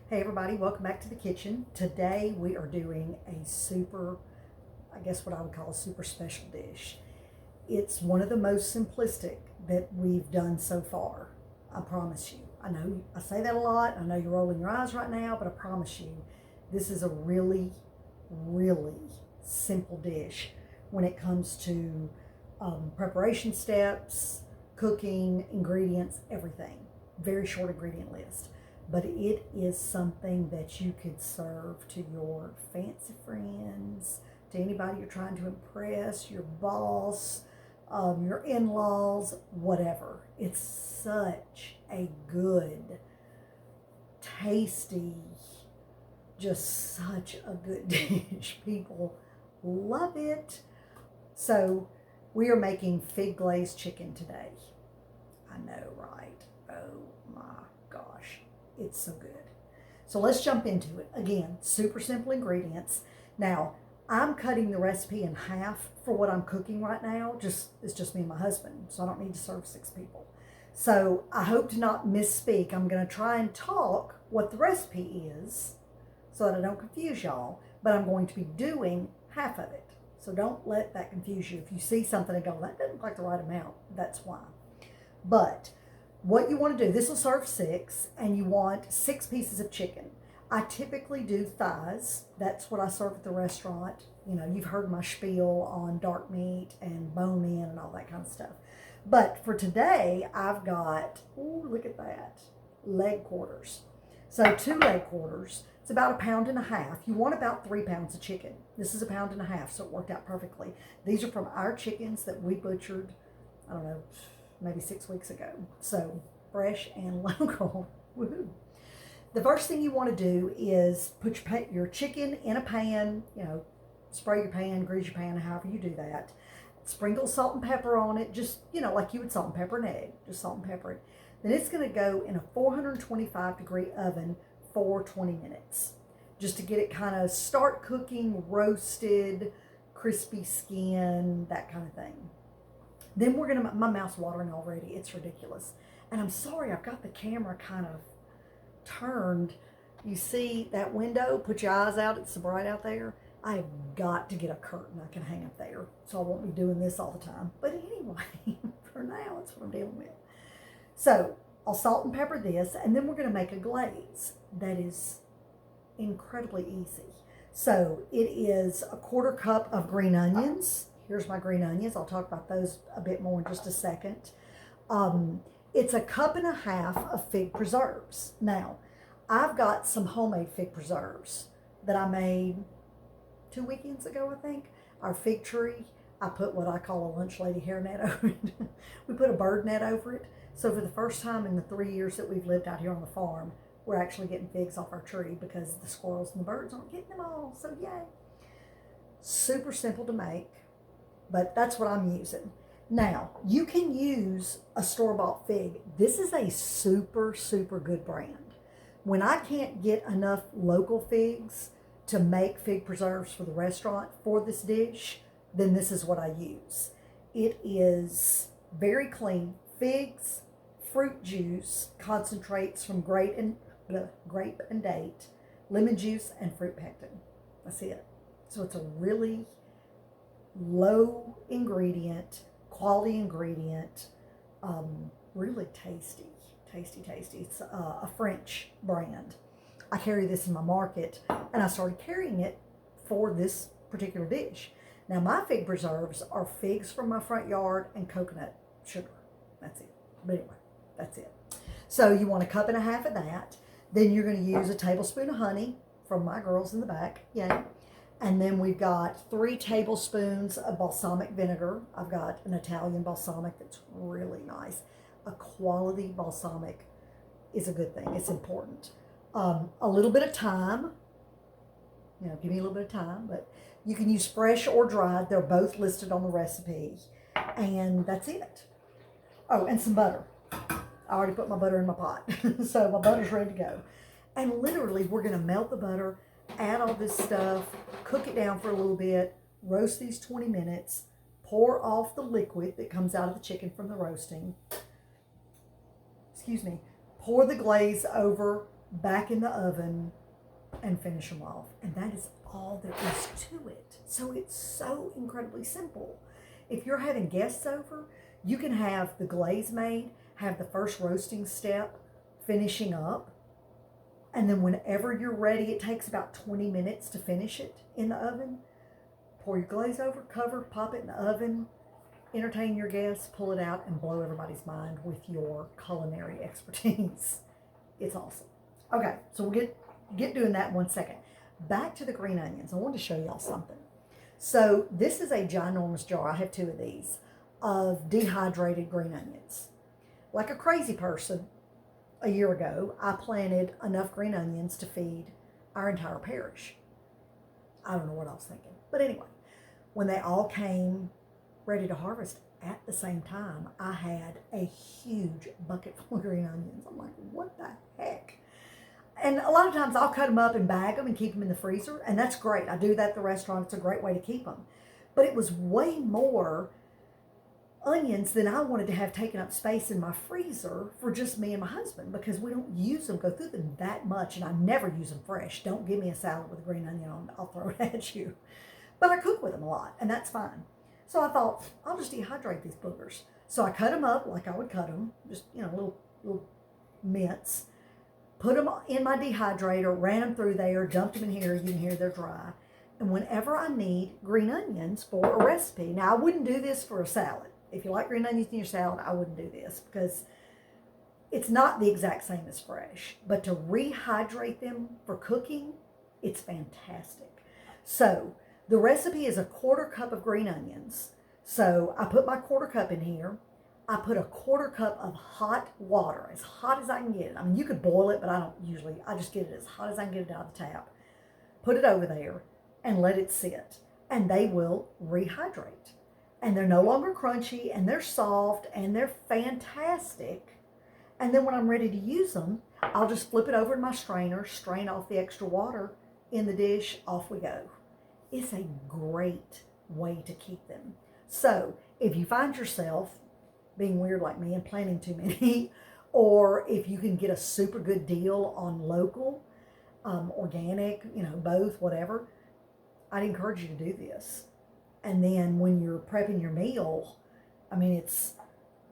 Hey everybody, welcome back to the kitchen. Today we are doing a super, I guess what I would call a super special dish. It's one of the most simplistic that we've done so far. I promise you. I know I say that a lot. I know you're rolling your eyes right now, but I promise you, this is a really, really simple dish when it comes to preparation steps, cooking, ingredients, everything. Very short ingredient list, but it is something that you could serve to your fancy friends, to anybody you're trying to impress, your boss, your in-laws, whatever. It's such a good, tasty, just such a good dish. People love it. So we are making fig glazed chicken today. I know, right? Oh my gosh, it's so good. So let's jump into it. Again, super simple ingredients. Now, I'm cutting the recipe in half for what I'm cooking right now. It's just me and my husband, so I don't need to serve 6 people. So I hope to not misspeak. I'm going to try and talk what the recipe is so that I don't confuse y'all, but I'm going to be doing half of it. So don't let that confuse you. If you see something and go, that doesn't look like the right amount, that's why. But what you want to do, this will serve 6, and you want 6 pieces of chicken. I typically do thighs. That's what I serve at the restaurant. You know, you've heard my spiel on dark meat and bone in and all that kind of stuff. But for today, I've got, ooh, look at that, leg quarters. So 2 leg quarters. It's about 1.5 pounds. You want about 3 pounds of chicken. This is 1.5 pounds, so it worked out perfectly. These are from our chickens that we butchered, I don't know, maybe 6 weeks ago. So fresh and local. Woohoo. The first thing you want to do is put your chicken in a pan, spray your pan, grease your pan, however you do that. Sprinkle salt and pepper on it, just, like you would salt and pepper an egg, just salt and pepper it. Then it's going to go in a 425-degree oven for 20 minutes, just to get it kind of start cooking, roasted, crispy skin, that kind of thing. Then we're going to, my mouth's watering already, it's ridiculous. And I'm sorry, I've got the camera kind of turned. You see that window? Put your eyes out, it's so bright out there. I have got to get a curtain I can hang up there, so I won't be doing this all the time. But anyway, for now, that's what I'm dealing with. So I'll salt and pepper this, and then we're going to make a glaze that is incredibly easy. So it is a 1/4 cup of green onions. Here's my green onions. I'll talk about those a bit more in just a second. It's a 1.5 cups of fig preserves. Now, I've got some homemade fig preserves that I made 2 weekends ago, I think. Our fig tree, I put what I call a lunch lady hairnet over it. We put a bird net over it. So for the first time in the 3 years that we've lived out here on the farm, we're actually getting figs off our tree because the squirrels and the birds aren't getting them all. So yay. Super simple to make, but that's what I'm using. Now, you can use a store-bought fig. This is a super, super good brand. When I can't get enough local figs to make fig preserves for the restaurant for this dish, then this is what I use. It is very clean. Figs, fruit juice, concentrates from grape and date, lemon juice, and fruit pectin. That's it. So it's a really low ingredient, quality ingredient, really tasty. It's a French brand. I carry this in my market, and I started carrying it for this particular dish. Now, my fig preserves are figs from my front yard and coconut sugar. That's it. But anyway, that's it. So you want 1.5 cups of that. Then you're going to use a tablespoon of honey from my girls in the back. Yay. And then we've got 3 tablespoons of balsamic vinegar. I've got an Italian balsamic that's really nice. A quality balsamic is a good thing. It's important. A little bit of thyme. Give me a little bit of thyme, but you can use fresh or dried. They're both listed on the recipe. And that's it. Oh, and some butter. I already put my butter in my pot. So my butter's ready to go. And literally, we're going to melt the butter, add all this stuff, cook it down for a little bit, roast these 20 minutes, pour off the liquid that comes out of the chicken from the roasting. Pour the glaze over back in the oven, and finish them off. And that is all there is to it. So it's so incredibly simple. If you're having guests over, you can have the glaze made, have the first roasting step finishing up, and then whenever you're ready, it takes about 20 minutes to finish it in the oven. Pour your glaze over, cover, pop it in the oven, entertain your guests, pull it out, and blow everybody's mind with your culinary expertise. It's awesome. Okay, so we'll get doing that in 1 second. Back to the green onions. I wanted to show y'all something. So this is a ginormous jar. I have 2 of these of dehydrated green onions. Like a crazy person, a year ago, I planted enough green onions to feed our entire parish. I don't know what I was thinking. But anyway, when they all came ready to harvest at the same time, I had a huge bucket full of green onions. I'm like, what the heck? And a lot of times I'll cut them up and bag them and keep them in the freezer. And that's great. I do that at the restaurant. It's a great way to keep them. But it was way more onions than I wanted to have taken up space in my freezer for just me and my husband, because we don't use them, go through them that much. And I never use them fresh. Don't give me a salad with a green onion on it. I'll throw it at you. But I cook with them a lot, and that's fine. So I thought, I'll just dehydrate these boogers. So I cut them up like I would cut them, just, little mince. Put them in my dehydrator, ran them through there, dumped them in here. You can hear they're dry. And whenever I need green onions for a recipe, now I wouldn't do this for a salad. If you like green onions in your salad, I wouldn't do this because it's not the exact same as fresh. But to rehydrate them for cooking, it's fantastic. So the recipe is a 1/4 cup of green onions. So I put my 1/4 cup in here. I put a 1/4 cup of hot water, as hot as I can get it. I mean, you could boil it, but I just get it as hot as I can get it out of the tap. Put it over there and let it sit. And they will rehydrate. And they're no longer crunchy, and they're soft, and they're fantastic. And then when I'm ready to use them, I'll just flip it over in my strainer, strain off the extra water in the dish, off we go. It's a great way to keep them. So if you find yourself being weird like me and planting too many, or if you can get a super good deal on local, organic, both, whatever, I'd encourage you to do this. And then when you're prepping your meal, I mean, it's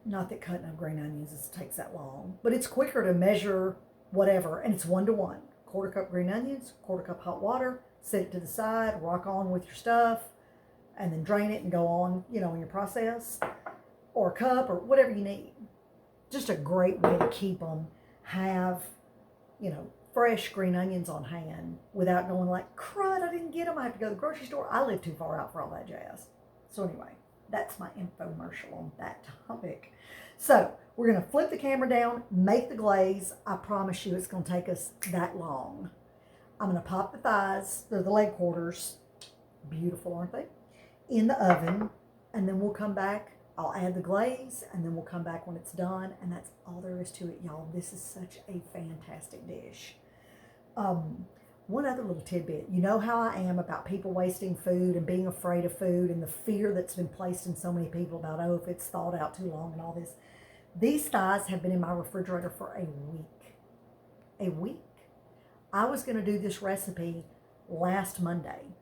not that cutting up green onions takes that long, but it's quicker to measure whatever, and it's 1-to-1. 1/4 cup green onions, 1/4 cup hot water, set it to the side, rock on with your stuff, and then drain it and go on, in your process, or a cup, or whatever you need. Just a great way to keep them, have, fresh green onions on hand without going like, crud, I didn't get them. I have to go to the grocery store. I live too far out for all that jazz. So anyway, that's my infomercial on that topic. So we're going to flip the camera down, make the glaze. I promise you it's going to take us that long. I'm going to pop the thighs, they're the leg quarters, beautiful, aren't they, in the oven, and then we'll come back. I'll add the glaze, and then we'll come back when it's done, and that's all there is to it, y'all. This is such a fantastic dish. One other little tidbit. You know how I am about people wasting food and being afraid of food and the fear that's been placed in so many people about, if it's thawed out too long and all this. These thighs have been in my refrigerator for a week. A week. I was going to do this recipe last Monday.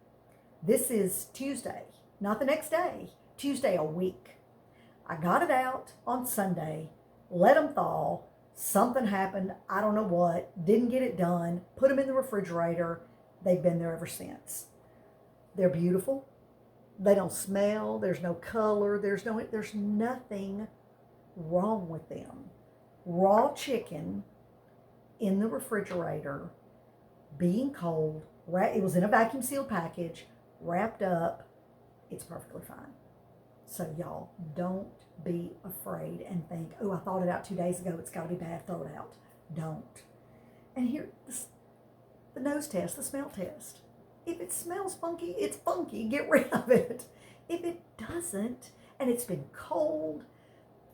This is Tuesday, not the next day, Tuesday a week. I got it out on Sunday, let them thaw, something happened, I don't know what, didn't get it done, put them in the refrigerator. They've been there ever since. They're beautiful. They don't smell, there's no color, there's nothing wrong with them. Raw chicken in the refrigerator, being cold, it was in a vacuum sealed package, wrapped up, it's perfectly fine. So y'all, don't be afraid and think, I thawed it out 2 days ago, it's got to be bad, throw it out. Don't. And here, the nose test, the smell test. If it smells funky, it's funky, get rid of it. If it doesn't, and it's been cold,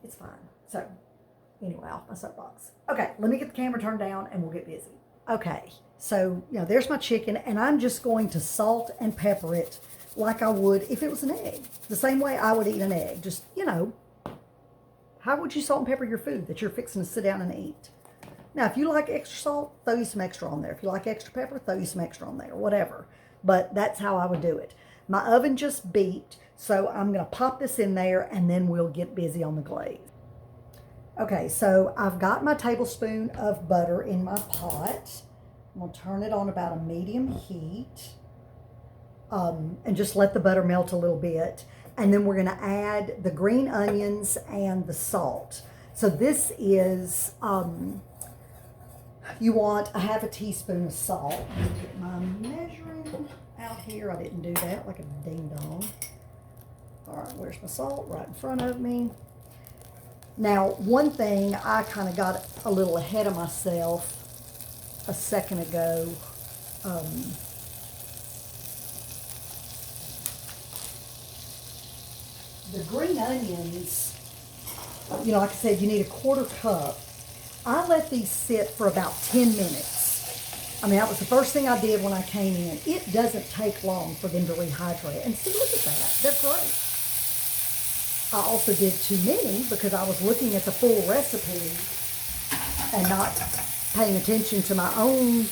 it's fine. So, anyway, off my soapbox. Okay, let me get the camera turned down and we'll get busy. Okay, so, there's my chicken, and I'm just going to salt and pepper it like I would if it was an egg. The same way I would eat an egg. Just, how would you salt and pepper your food that you're fixing to sit down and eat? Now, if you like extra salt, throw you some extra on there. If you like extra pepper, throw you some extra on there, whatever. But that's how I would do it. My oven just beeped, so I'm going to pop this in there, and then we'll get busy on the glaze. Okay, so I've got my tablespoon of butter in my pot. I'm going to turn it on about a medium heat, and just let the butter melt a little bit. And then we're going to add the green onions and the salt. So this is, you want a half a teaspoon of salt. Let me get my measuring out here. I didn't do that like a ding dong. All right, where's my salt? Right in front of me. Now, one thing, I kind of got a little ahead of myself a second ago. The green onions, you know, like I said, you need a quarter cup. I let these sit for about 10 minutes. I mean, that was the first thing I did when I came in. It doesn't take long for them to rehydrate. And see, look at that. They're great. I also did too many because I was looking at the full recipe and not paying attention to my own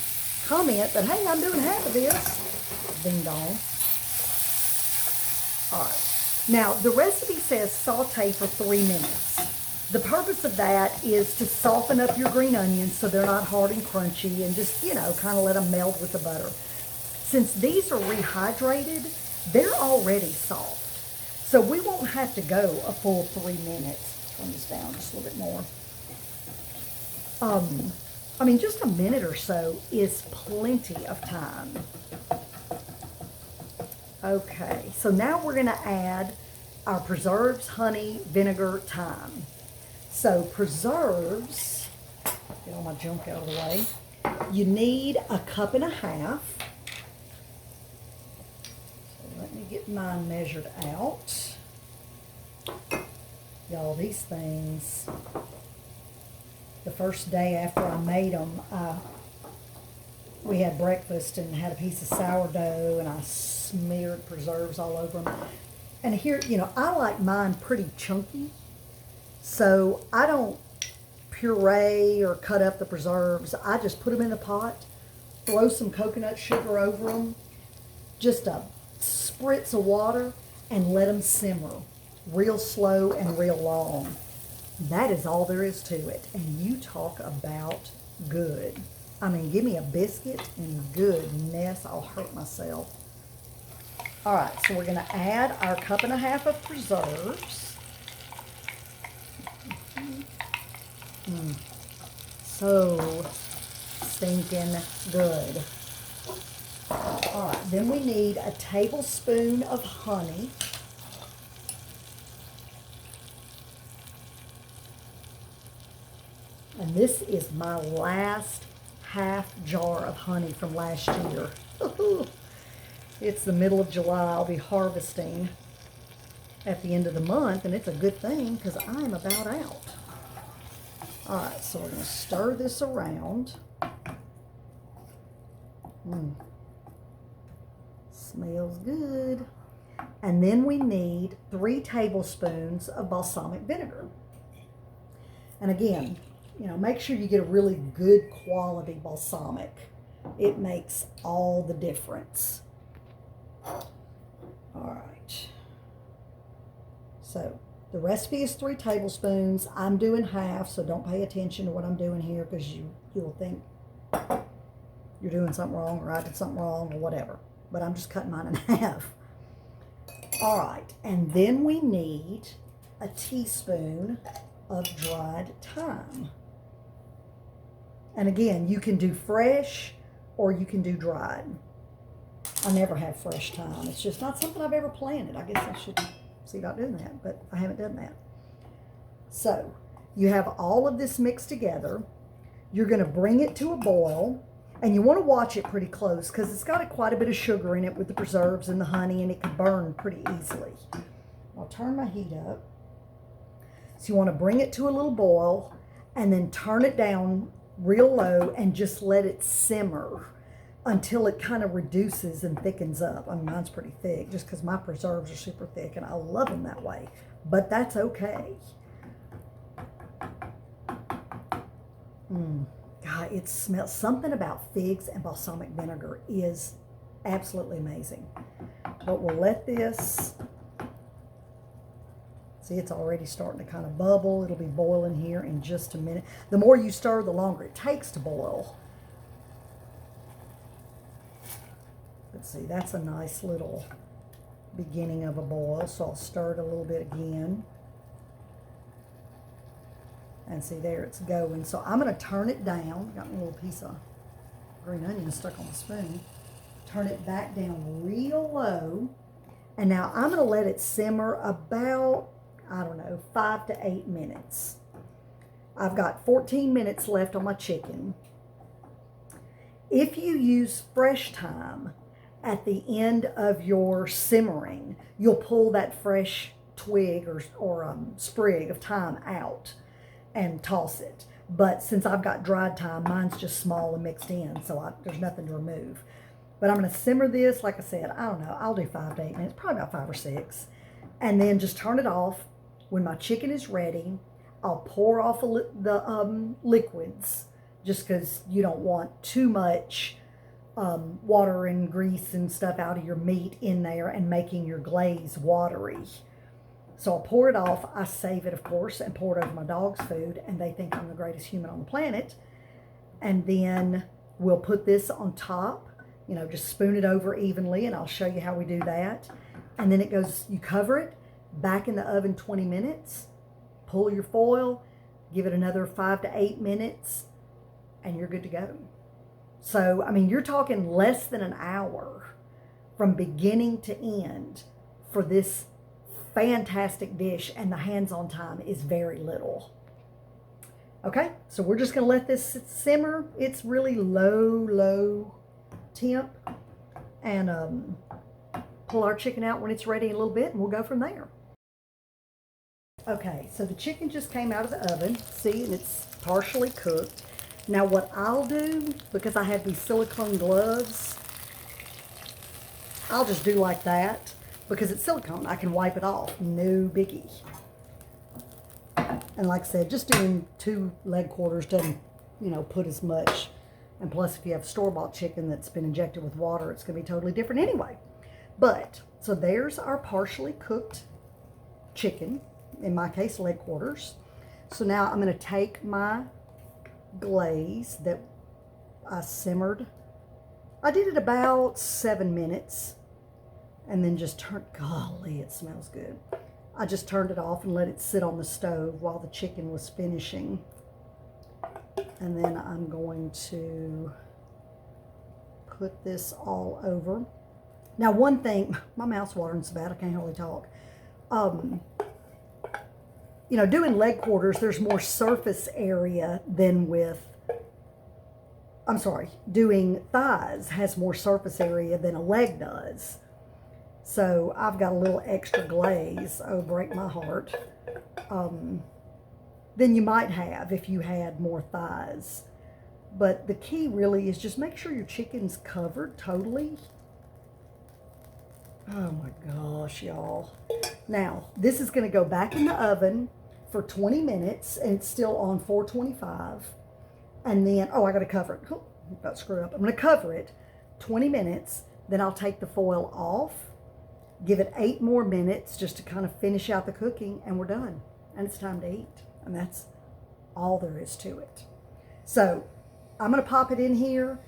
comment that, hey, I'm doing half of this. Ding dong. All right. Now, the recipe says saute for 3 minutes. The purpose of that is to soften up your green onions so they're not hard and crunchy, and just, you know, kind of let them meld with the butter. Since these are rehydrated, they're already soft. So we won't have to go a full 3 minutes. Turn this down just a little bit more. I mean, just a minute or so is plenty of time. Okay, so now we're going to add our preserves, honey, vinegar, thyme. So preserves, get all my junk out of the way. You need a cup and a half. So let me get mine measured out. Y'all, these things, the first day after I made them, we had breakfast and had a piece of sourdough, and I smeared preserves all over them. And here, you know, I like mine pretty chunky, so I don't puree or cut up the preserves. I just put them in the pot, throw some coconut sugar over them, just a spritz of water, and let them simmer real slow and real long. That is all there is to it. And you talk about good. I mean, give me a biscuit and goodness, I'll hurt myself. All right, so we're going to add our cup and a half of preserves. So stinking good. All right, then we need a tablespoon of honey. And this is my last half jar of honey from last year. It's the middle of July. I'll be harvesting at the end of the month, and it's a good thing because I'm about out. All right, so we're going to stir this around. Smells good. And then we need 3 tablespoons of balsamic vinegar. And again, you know, make sure you get a really good quality balsamic. It makes all the difference. All right. So the recipe is 3 tablespoons. I'm doing half, so don't pay attention to what I'm doing here because you'll think you're doing something wrong or I did something wrong or whatever. But I'm just cutting mine in half. All right. And then we need a teaspoon of dried thyme. And again, you can do fresh or you can do dried. I never have fresh thyme. It's just not something I've ever planted. I guess I should see about doing that, but I haven't done that. So you have all of this mixed together. You're going to bring it to a boil, and you want to watch it pretty close because it's got quite a bit of sugar in it with the preserves and the honey, and it can burn pretty easily. I'll turn my heat up. So you want to bring it to a little boil and then turn it down real low and just let it simmer until it kind of reduces and thickens up. I mean, mine's pretty thick just because my preserves are super thick and I love them that way, but that's okay. God, it smells, something about figs and balsamic vinegar is absolutely amazing. But we'll let this, see, it's already starting to kind of bubble. It'll be boiling here in just a minute. The more you stir, the longer it takes to boil. Let's see, that's a nice little beginning of a boil, so I'll stir it a little bit again. And see, there it's going. So I'm going to turn it down. Got my little piece of green onion stuck on the spoon. Turn it back down real low. And now I'm going to let it simmer about, I don't know, 5 to 8 minutes. I've got 14 minutes left on my chicken. If you use fresh thyme at the end of your simmering, you'll pull that fresh twig or sprig of thyme out and toss it. But since I've got dried thyme, mine's just small and mixed in, so there's nothing to remove. But I'm going to simmer this, like I said, I don't know, I'll do 5 to 8 minutes, probably about 5 or 6. And then just turn it off. When my chicken is ready, I'll pour off the liquids, just because you don't want too much water and grease and stuff out of your meat in there and making your glaze watery. So I'll pour it off. I save it, of course, and pour it over my dog's food, and they think I'm the greatest human on the planet. And then we'll put this on top, you know, just spoon it over evenly, and I'll show you how we do that. And then it goes, you cover it, back in the oven 20 minutes, pull your foil, give it another 5 to 8 minutes, and you're good to go. So, I mean, you're talking less than an hour from beginning to end for this fantastic dish, and the hands-on time is very little. Okay, so we're just going to let this simmer. It's really low temp, and pull our chicken out when it's ready a little bit, and we'll go from there. Okay, so the chicken just came out of the oven. See, and it's partially cooked. Now what I'll do, because I have these silicone gloves, I'll just do like that. Because it's silicone, I can wipe it off, no biggie. And like I said, just doing 2 leg quarters doesn't, you know, put as much. And plus, if you have store-bought chicken that's been injected with water, it's going to be totally different anyway. But, so there's our partially cooked chicken, in my case, leg quarters. So now I'm going to take my glaze that I simmered. I did it about 7 minutes. And then just golly, it smells good. I just turned it off and let it sit on the stove while the chicken was finishing. And then I'm going to put this all over. Now, one thing, my mouth's watering so bad I can't hardly talk. You know, doing leg quarters, there's more surface area than with, I'm sorry, doing thighs has more surface area than a leg does. So I've got a little extra glaze, oh, break my heart, than you might have if you had more thighs. But the key really is just make sure your chicken's covered totally. Oh my gosh, y'all. Now, this is going to go back in the oven for 20 minutes, and it's still on 425. And then, oh, I got to cover it. Oh, about to screw up. I'm going to cover it 20 minutes. Then I'll take the foil off. Give it 8 more minutes just to kind of finish out the cooking, and we're done. And it's time to eat. And that's all there is to it. So I'm going to pop it in here.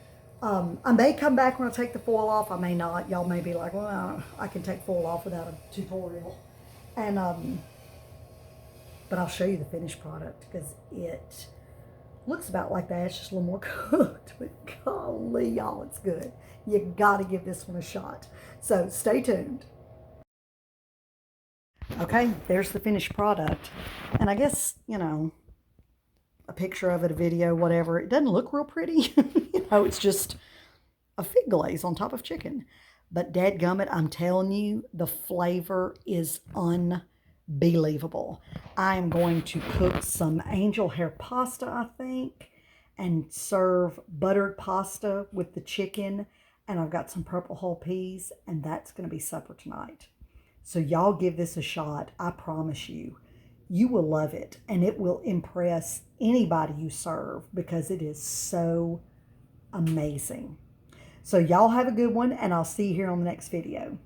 I may come back when I take the foil off. I may not. Y'all may be like, well, I can take foil off without a tutorial. And but I'll show you the finished product because it looks about like that. It's just a little more cooked. But golly, y'all, it's good. You got to give this one a shot. So stay tuned. Okay, there's the finished product. And I guess, you know, a picture of it, a video, whatever, it doesn't look real pretty. You know, it's just a fig glaze on top of chicken. But dadgummit, I'm telling you, the flavor is unbelievable. I'm going to cook some angel hair pasta, I think, and serve buttered pasta with the chicken. And I've got some purple whole peas, and that's going to be supper tonight. So y'all give this a shot. I promise you, You will love it, and it will impress anybody you serve because it is so amazing. So y'all have a good one, and I'll see you here on the next video.